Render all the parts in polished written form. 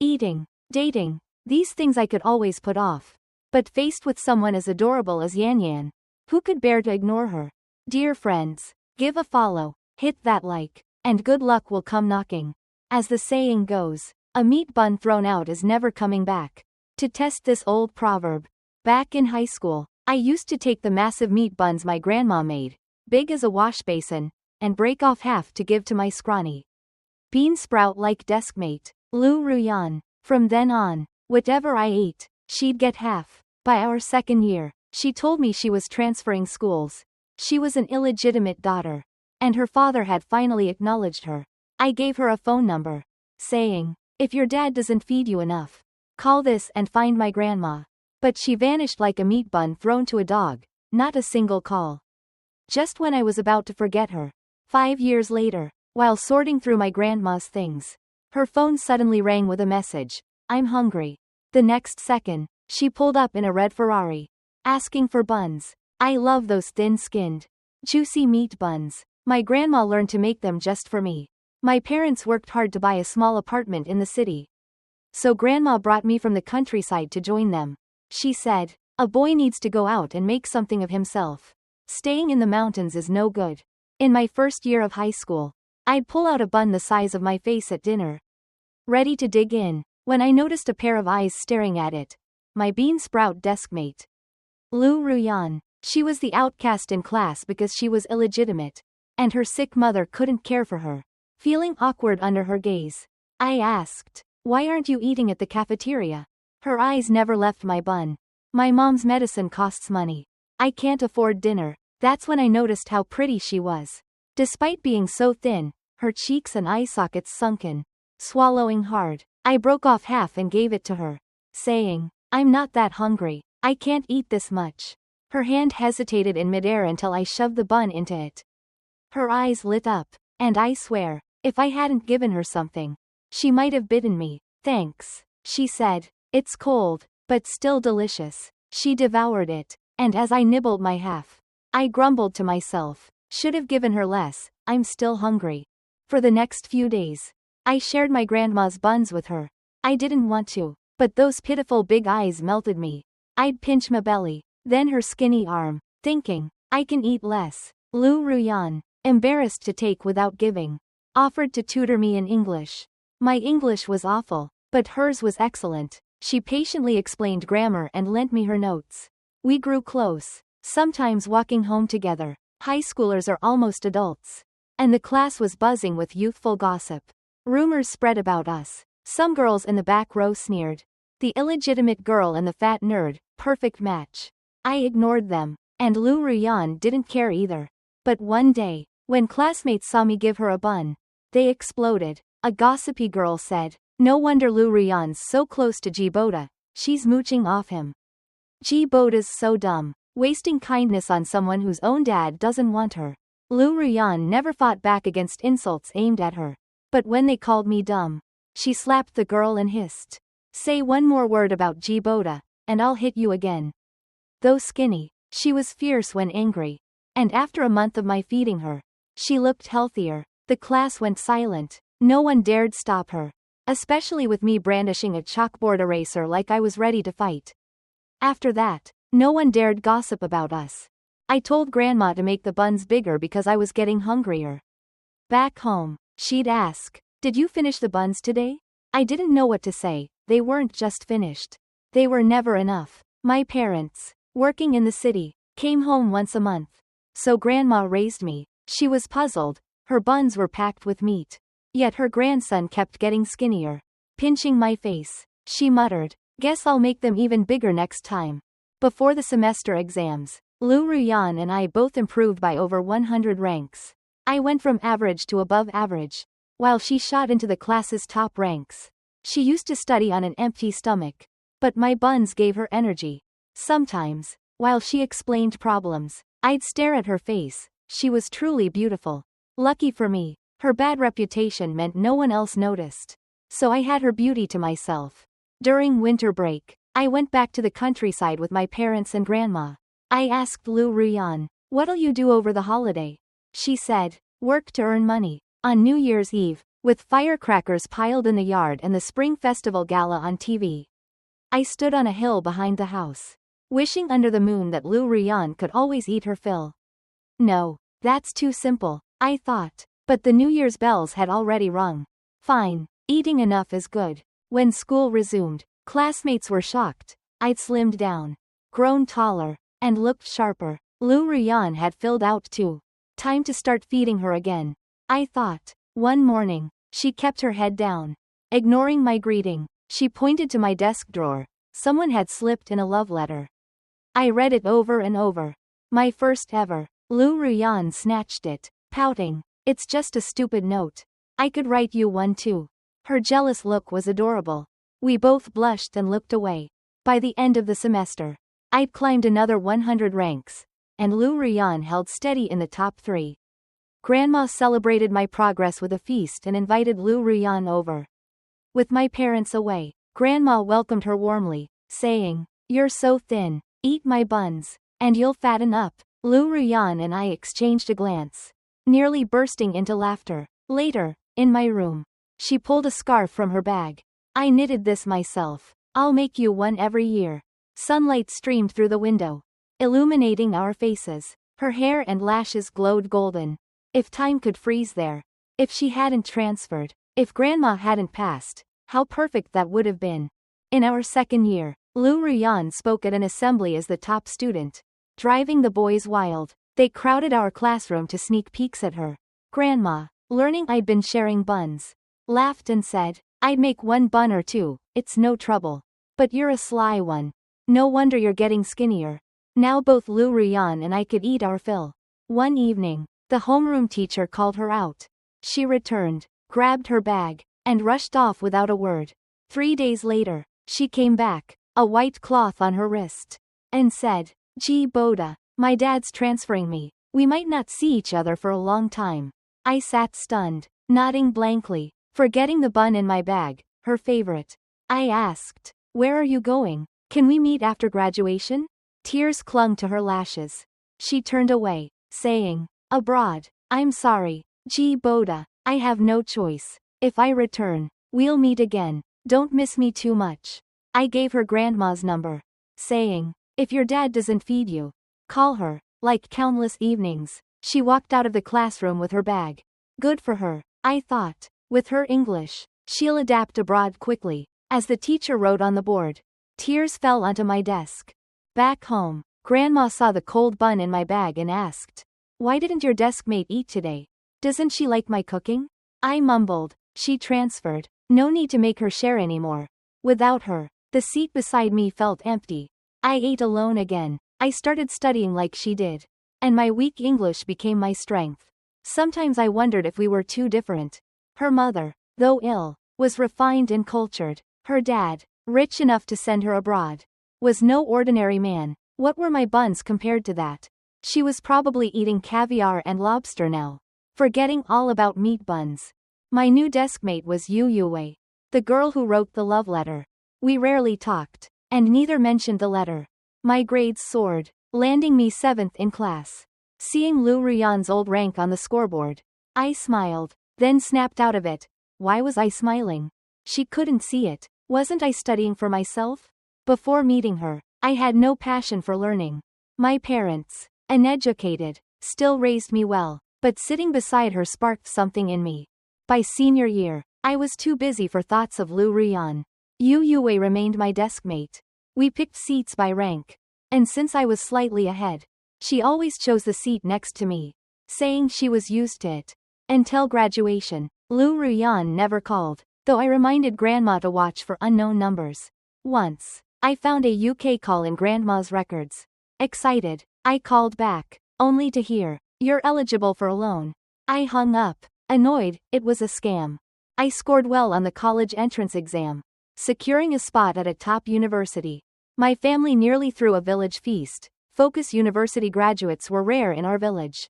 eating, dating, these things I could always put off. But faced with someone as adorable as Yan Yan, who could bear to ignore her? Dear friends, give a follow, hit that like, and good luck will come knocking. As the saying goes, a meat bun thrown out is never coming back. To test this old proverb, back in high school, I used to take the massive meat buns my grandma made, big as a wash basin, and break off half to give to my scrawny bean sprout-like deskmate, Lu Ruyan. From then on, whatever I ate, she'd get half. By our second year, she told me she was transferring schools. She was an illegitimate daughter, and her father had finally acknowledged her. I gave her a phone number, saying, if your dad doesn't feed you enough, call this and find my grandma. But she vanished like a meat bun thrown to a dog, not a single call. Just when I was about to forget her, 5 years later, while sorting through my grandma's things, her phone suddenly rang with a message, I'm hungry. The next second, she pulled up in a red Ferrari, asking for buns. I love those thin-skinned, juicy meat buns. My grandma learned to make them just for me. My parents worked hard to buy a small apartment in the city, so grandma brought me from the countryside to join them. She said, a boy needs to go out and make something of himself. Staying in the mountains is no good. In my first year of high school, I'd pull out a bun the size of my face at dinner, ready to dig in, when I noticed a pair of eyes staring at it. My bean sprout deskmate, Lu Ruyan. She was the outcast in class because she was illegitimate, and her sick mother couldn't care for her. Feeling awkward under her gaze, I asked, why aren't you eating at the cafeteria? Her eyes never left my bun. My mom's medicine costs money. I can't afford dinner. That's when I noticed how pretty she was. Despite being so thin, her cheeks and eye sockets sunken. Swallowing hard, I broke off half and gave it to her, saying, I'm not that hungry. I can't eat this much. Her hand hesitated in midair until I shoved the bun into it. Her eyes lit up, and I swear, if I hadn't given her something, she might have bitten me. Thanks, she said. It's cold, but still delicious. She devoured it, and as I nibbled my half, I grumbled to myself, should have given her less, I'm still hungry. For the next few days, I shared my grandma's buns with her. I didn't want to, but those pitiful big eyes melted me. I'd pinch my belly, then her skinny arm, thinking, I can eat less. Lu Ruyan, embarrassed to take without giving, offered to tutor me in English. My English was awful, but hers was excellent. She patiently explained grammar and lent me her notes. We grew close, sometimes walking home together. High schoolers are almost adults, and the class was buzzing with youthful gossip. Rumors spread about us. Some girls in the back row sneered. The illegitimate girl and the fat nerd, perfect match. I ignored them, and Lu Ruyan didn't care either. But one day, when classmates saw me give her a bun, they exploded. A gossipy girl said, no wonder Lu Ruyan's so close to JadeVerse, she's mooching off him. JadeVerse's so dumb, wasting kindness on someone whose own dad doesn't want her. Lu Ruyan never fought back against insults aimed at her. But when they called me dumb, she slapped the girl and hissed, say one more word about JadeVerse, and I'll hit you again. Though skinny, she was fierce when angry, and after a month of my feeding her, she looked healthier. The class went silent. No one dared stop her, especially with me brandishing a chalkboard eraser like I was ready to fight. After that, no one dared gossip about us. I told Grandma to make the buns bigger because I was getting hungrier. Back home, she'd ask, did you finish the buns today? I didn't know what to say. They weren't just finished. They were never enough. My parents, working in the city, came home once a month. So Grandma raised me. She was puzzled. Her buns were packed with meat. Yet her grandson kept getting skinnier. Pinching my face, she muttered, guess I'll make them even bigger next time. Before the semester exams, Lu Ruyan and I both improved by over 100 ranks. I went from average to above average, while she shot into the class's top ranks. She used to study on an empty stomach, but my buns gave her energy. Sometimes, while she explained problems, I'd stare at her face. She was truly beautiful. Lucky for me, her bad reputation meant no one else noticed, so I had her beauty to myself. During winter break, I went back to the countryside with my parents and grandma. I asked Lu Ruyan, what'll you do over the holiday? She said, work to earn money. On New Year's Eve, with firecrackers piled in the yard and the Spring Festival gala on TV. I stood on a hill behind the house, wishing under the moon that Lu Rian could always eat her fill. No, that's too simple, I thought, but the New Year's bells had already rung. Fine, eating enough is good. When school resumed, classmates were shocked. I'd slimmed down, grown taller, and looked sharper. Lu Rian had filled out too. Time to start feeding her again, I thought. One morning, she kept her head down. Ignoring my greeting, she pointed to my desk drawer. Someone had slipped in a love letter. I read it over and over. My first ever. Lu Rian snatched it, pouting. It's just a stupid note. I could write you one too. Her jealous look was adorable. We both blushed and looked away. By the end of the semester, I'd climbed another 100 ranks, and Lu Rian held steady in the top 3. Grandma celebrated my progress with a feast and invited Lu Rian over. With my parents away, Grandma welcomed her warmly, saying, "You're so thin, eat my buns, and you'll fatten up." Lu Rian and I exchanged a glance, nearly bursting into laughter. Later, in my room, she pulled a scarf from her bag. "I knitted this myself. I'll make you one every year." Sunlight streamed through the window, illuminating our faces. Her hair and lashes glowed golden. If time could freeze there. If she hadn't transferred. If Grandma hadn't passed. How perfect that would have been. In our second year, Lu Rian spoke at an assembly as the top student, driving the boys wild. They crowded our classroom to sneak peeks at her. Grandma, learning I'd been sharing buns, laughed and said, "I'd make one bun or two, it's no trouble. But you're a sly one. No wonder you're getting skinnier." Now both Lu Rian and I could eat our fill. One evening, the homeroom teacher called her out. She returned, grabbed her bag, and rushed off without a word. 3 days later, she came back, a white cloth on her wrist, and said, "Boda, my dad's transferring me. We might not see each other for a long time." I sat stunned, nodding blankly, forgetting the bun in my bag, her favorite. I asked, "Where are you going? Can we meet after graduation?" Tears clung to her lashes. She turned away, saying, "Abroad. I'm sorry, Boda. I have no choice. If I return, we'll meet again. Don't miss me too much." I gave her Grandma's number, saying, "If your dad doesn't feed you, call her." Like countless evenings, she walked out of the classroom with her bag. Good for her, I thought. With her English, she'll adapt abroad quickly. As the teacher wrote on the board, tears fell onto my desk. Back home, Grandma saw the cold bun in my bag and asked, "Why didn't your desk mate eat today? Doesn't she like my cooking?" I mumbled, "She transferred. No need to make her share anymore." Without her, the seat beside me felt empty. I ate alone again. I started studying like she did, and my weak English became my strength. Sometimes I wondered if we were too different. Her mother, though ill, was refined and cultured. Her dad, rich enough to send her abroad, was no ordinary man. What were my buns compared to that? She was probably eating caviar and lobster now, forgetting all about meat buns. My new deskmate was Yue, the girl who wrote the love letter. We rarely talked, and neither mentioned the letter. My grades soared, landing me 7th in class. Seeing Lu Rian's old rank on the scoreboard, I smiled, then snapped out of it. Why was I smiling? She couldn't see it. Wasn't I studying for myself? Before meeting her, I had no passion for learning. My parents, uneducated, still raised me well, but sitting beside her sparked something in me. By senior year, I was too busy for thoughts of Lu Rian. Yue remained my deskmate. We picked seats by rank, and since I was slightly ahead, she always chose the seat next to me, saying she was used to it. Until graduation, Lu Rian never called, though I reminded Grandma to watch for unknown numbers. Once, I found a UK call in Grandma's records. Excited, I called back, only to hear, "You're eligible for a loan." I hung up, annoyed. It was a scam. I scored well on the college entrance exam, securing a spot at a top university. My family nearly threw a village feast. Focus University graduates were rare in our village.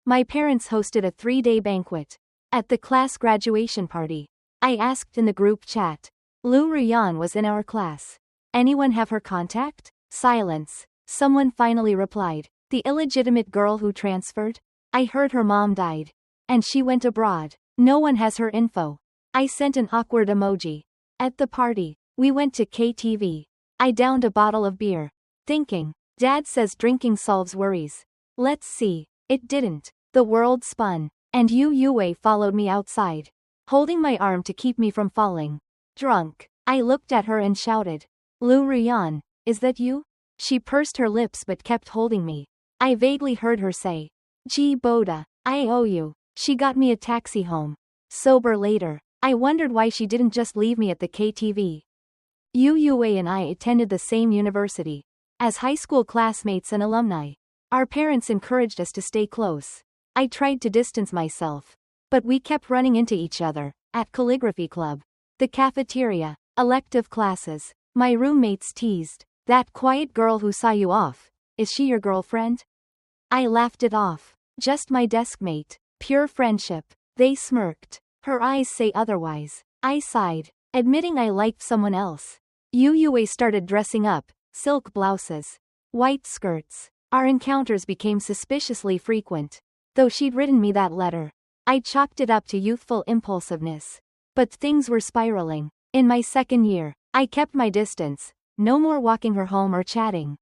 My parents hosted a 3-day banquet. At the class graduation party, I asked in the group chat. Lu Rian was in our class. Anyone have her contact? Silence. Someone finally replied. The illegitimate girl who transferred? I heard her mom died, and she went abroad. No one has her info. I sent an awkward emoji. At the party, we went to KTV. I downed a bottle of beer, thinking, Dad says drinking solves worries. Let's see. It didn't. The world spun, and Yue followed me outside, holding my arm to keep me from falling. Drunk, I looked at her and shouted, Lu Ruyan, is that you? She pursed her lips but kept holding me. I vaguely heard her say, Gee Boda, I owe you. She got me a taxi home. Sober later, I wondered why she didn't just leave me at the KTV. Yue and I attended the same university. As high school classmates and alumni, our parents encouraged us to stay close. I tried to distance myself, but we kept running into each other, at calligraphy club, the cafeteria, elective classes. My roommates teased, that quiet girl who saw you off, is she your girlfriend? I laughed it off, just my desk mate, pure friendship. They smirked. Her eyes say otherwise. I sighed, admitting I liked someone else. Yue started dressing up, silk blouses, white skirts. Our encounters became suspiciously frequent. Though she'd written me that letter, I chalked it up to youthful impulsiveness. But things were spiraling. In my second year, I kept my distance, no more walking her home or chatting.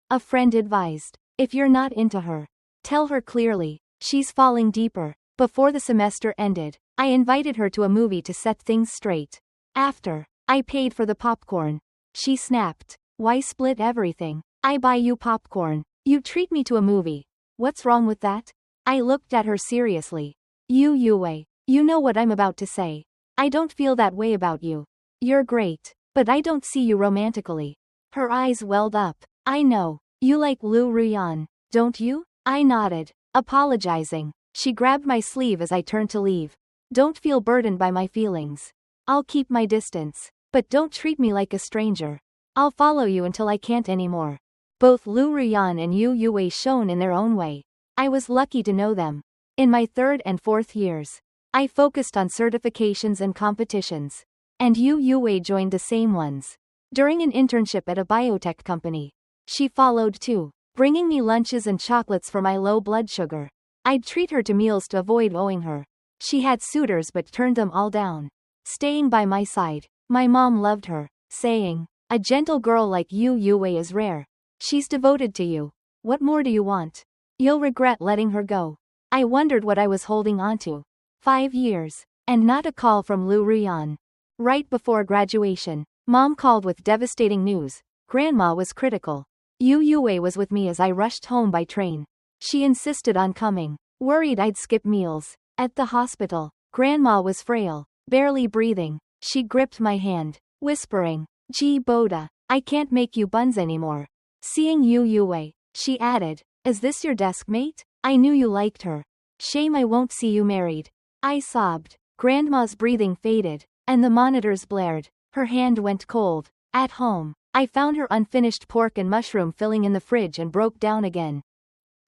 A friend advised, if you're not into her, tell her clearly, she's falling deeper. Before the semester ended, I invited her to a movie to set things straight. After, I paid for the popcorn. She snapped, why split everything? I buy you popcorn. You treat me to a movie. What's wrong with that? I looked at her seriously. Yue, you know what I'm about to say. I don't feel that way about you. You're great, but I don't see you romantically. Her eyes welled up. I know. You like Lu Ruyan, don't you? I nodded, apologizing. She grabbed my sleeve as I turned to leave. Don't feel burdened by my feelings. I'll keep my distance, but don't treat me like a stranger. I'll follow you until I can't anymore. Both Lu Ruyan and Yue shone in their own way. I was lucky to know them. In my third and fourth years, I focused on certifications and competitions. And Yue joined the same ones. During an internship at a biotech company, she followed too, bringing me lunches and chocolates for my low blood sugar. I'd treat her to meals to avoid owing her. She had suitors but turned them all down, staying by my side. My mom loved her, saying, a gentle girl like Yue is rare. She's devoted to you. What more do you want? You'll regret letting her go. I wondered what I was holding onto. 5 years, and not a call from Lu Ruyan. Right before graduation, Mom called with devastating news. Grandma was critical. Yue was with me as I rushed home by train. She insisted on coming, worried I'd skip meals. At the hospital, Grandma was frail, barely breathing. She gripped my hand, whispering, Gee Boda, I can't make you buns anymore. Seeing Yue, she added, is this your desk mate? I knew you liked her. Shame I won't see you married. I sobbed. Grandma's breathing faded, and the monitors blared. Her hand went cold. At home, I found her unfinished pork and mushroom filling in the fridge and broke down again.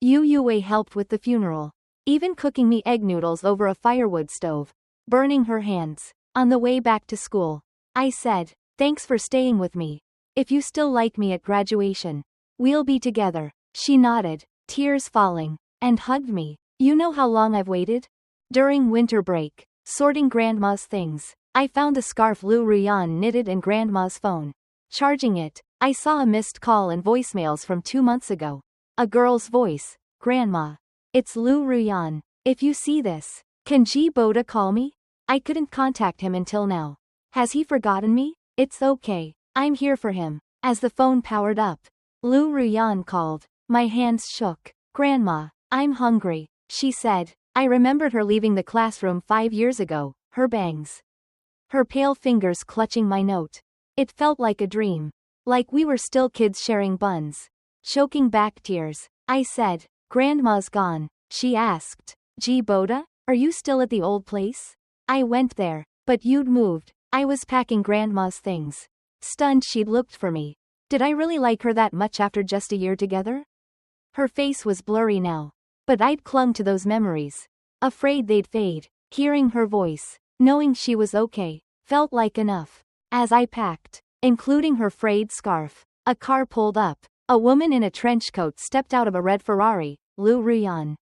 Yue helped with the funeral, even cooking me egg noodles over a firewood stove, burning her hands. On the way back to school, I said, thanks for staying with me. If you still like me at graduation, we'll be together. She nodded, tears falling, and hugged me. You know how long I've waited? During winter break, sorting Grandma's things, I found the scarf Lu Ruyan knitted and Grandma's phone. Charging it, I saw a missed call and voicemails from 2 months ago. A girl's voice, Grandma. It's Lu Ruyan. If you see this, can Gee Boda call me? I couldn't contact him until now. Has he forgotten me? It's okay. I'm here for him. As the phone powered up, Lu Ruyan called. My hands shook. Grandma, I'm hungry, she said. I remembered her leaving the classroom 5 years ago, her bangs. Her pale fingers clutching my note. It felt like a dream. Like we were still kids sharing buns. Choking back tears, I said, Grandma's gone. She asked, Gee Boda, are you still at the old place? I went there, but you'd moved. I was packing Grandma's things. Stunned she'd looked for me. Did I really like her that much after just a year together? Her face was blurry now, but I'd clung to those memories, afraid they'd fade. Hearing her voice, knowing she was okay, felt like enough. As I packed, including her frayed scarf, a car pulled up. A woman in a trench coat stepped out of a red Ferrari, Lu Ruyan.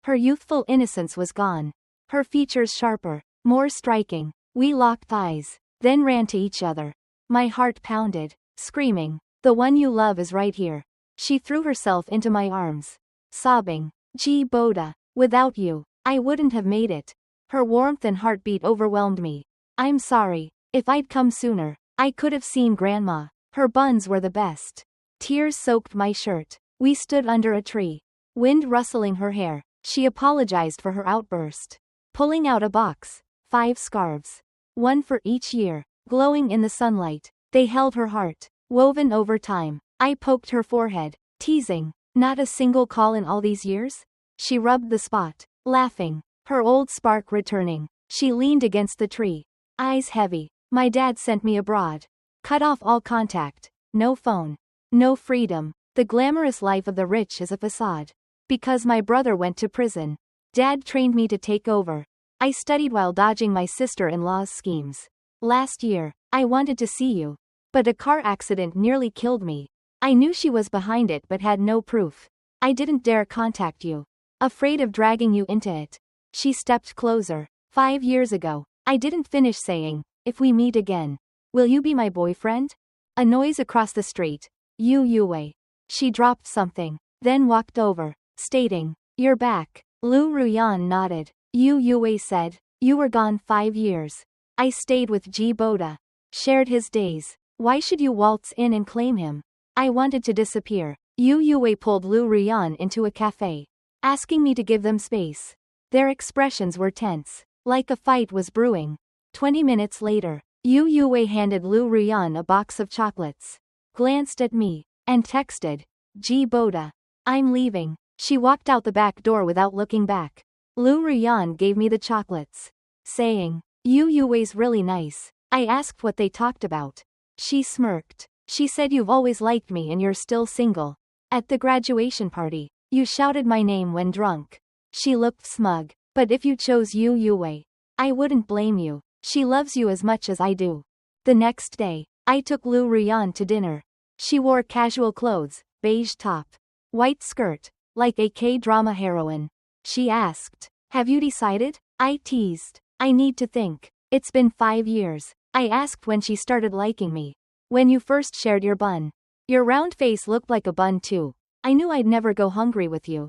Her youthful innocence was gone. Her features sharper, more striking. We locked eyes, then ran to each other. My heart pounded, screaming, "The one you love is right here." She threw herself into my arms, sobbing, "Boda, without you, I wouldn't have made it." Her warmth and heartbeat overwhelmed me. "I'm sorry. If I'd come sooner, I could have seen Grandma. Her buns were the best." Tears soaked my shirt. We stood under a tree, wind rustling her hair. She apologized for her outburst, pulling out a box, 5 scarves, one for each year, glowing in the sunlight. They held her heart, woven over time. I poked her forehead, teasing, "Not a single call in all these years?" She rubbed the spot, laughing, her old spark returning. She leaned against the tree, eyes heavy. "My dad sent me abroad. Cut off all contact. No phone. No freedom. The glamorous life of the rich is a facade. Because my brother went to prison, Dad trained me to take over. I studied while dodging my sister-in-law's schemes. Last year, I wanted to see you, but a car accident nearly killed me. I knew she was behind it but had no proof. I didn't dare contact you, afraid of dragging you into it." She stepped closer. 5 years ago, I didn't finish saying, "If we meet again, will you be my boyfriend?" A noise across the street. Yue. She dropped something, then walked over, stating, "You're back." Lu Ruyan nodded. Yue said, "You were gone 5 years. I stayed with Boda. Shared his days. Why should you waltz in and claim him?" I wanted to disappear. Yue pulled Lu Ruyan into a cafe, asking me to give them space. Their expressions were tense, like a fight was brewing. 20 minutes later, Yue handed Lu Ruyan a box of chocolates, glanced at me, and texted, "Boda, I'm leaving." She walked out the back door without looking back. Lu Ruyan gave me the chocolates, saying, "Yue's really nice." I asked what they talked about. She smirked. She said, "You've always liked me and you're still single. At the graduation party, you shouted my name when drunk." She looked smug. "But if you chose Yue, I wouldn't blame you. She loves you as much as I do." The next day, I took Lu Ruyan to dinner. She wore casual clothes, beige top, white skirt, like a K-drama heroine. She asked, "Have you decided?" I teased, "I need to think. It's been 5 years." I asked when she started liking me. "When you first shared your bun. Your round face looked like a bun too. I knew I'd never go hungry with you."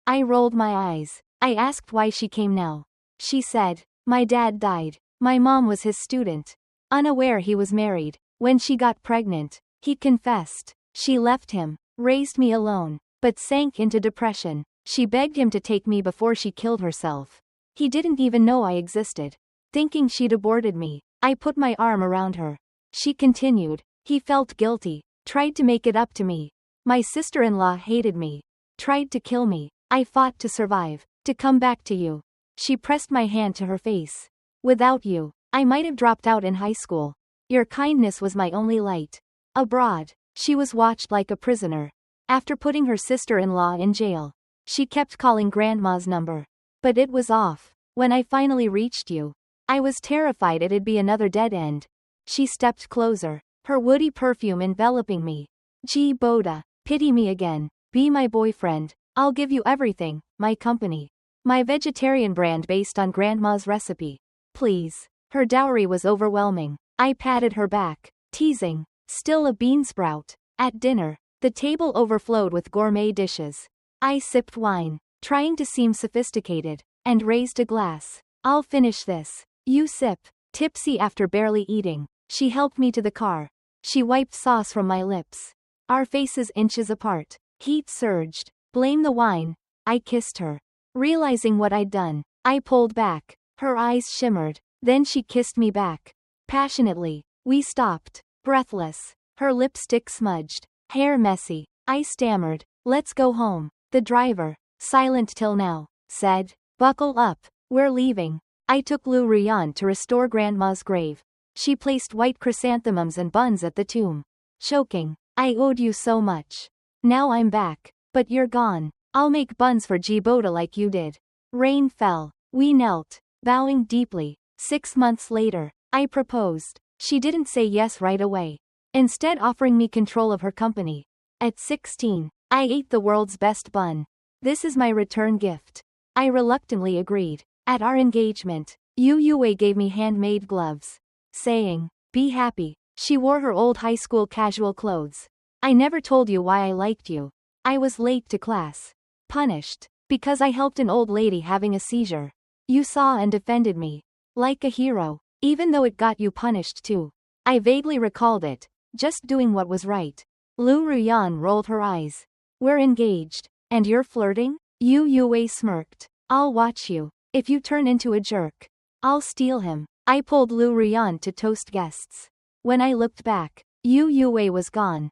I rolled my eyes. I asked why she came now. She said, "My dad died. My mom was his student. Unaware he was married. When she got pregnant, he confessed. She left him, raised me alone, but sank into depression. She begged him to take me before she killed herself. He didn't even know I existed. Thinking she'd aborted me, I put my arm around her." She continued. "He felt guilty, tried to make it up to me. My sister-in-law hated me, tried to kill me. I fought to survive, to come back to you." She pressed my hand to her face. "Without you, I might have dropped out in high school. Your kindness was my only light." Abroad, she was watched like a prisoner. After putting her sister-in-law in jail, she kept calling Grandma's number, but it was off. When I finally reached you, I was terrified it'd be another dead end." She stepped closer, her woody perfume enveloping me. "Boda, pity me again. Be my boyfriend. I'll give you everything, my company. My vegetarian brand based on Grandma's recipe. Please." Her dowry was overwhelming. I patted her back, teasing, "Still a bean sprout." At dinner, the table overflowed with gourmet dishes. I sipped wine, trying to seem sophisticated, and raised a glass. "I'll finish this. You sip." Tipsy after barely eating, she helped me to the car. She wiped sauce from my lips. Our faces inches apart. Heat surged. "Blame the wine." I kissed her. Realizing what I'd done, I pulled back. Her eyes shimmered. Then she kissed me back, passionately. We stopped, breathless. Her lipstick smudged, hair messy. I stammered, "Let's go home." The driver, silent till now, said, "Buckle up, we're leaving." I took Lu Ruyan to restore Grandma's grave. She placed white chrysanthemums and buns at the tomb. Choking, "I owed you so much. Now I'm back, but you're gone. I'll make buns for Boda like you did." Rain fell. We knelt, bowing deeply. 6 months later, I proposed. She didn't say yes right away, instead offering me control of her company. At 16, I ate the world's best bun. "This is my return gift." I reluctantly agreed. At our engagement, Yu Yue gave me handmade gloves, saying, "Be happy." She wore her old high school casual clothes. I never told you why I liked you. I was late to class. Punished. Because I helped an old lady having a seizure. You saw and defended me. Like a hero. Even though it got you punished too. I vaguely recalled it. Just doing what was right. Lu Ruyan rolled her eyes. We're engaged. And you're flirting? Yu Yue smirked. I'll watch you. If you turn into a jerk, I'll steal him. I pulled Lu Ruyan to toast guests. When I looked back, Yu Yue was gone.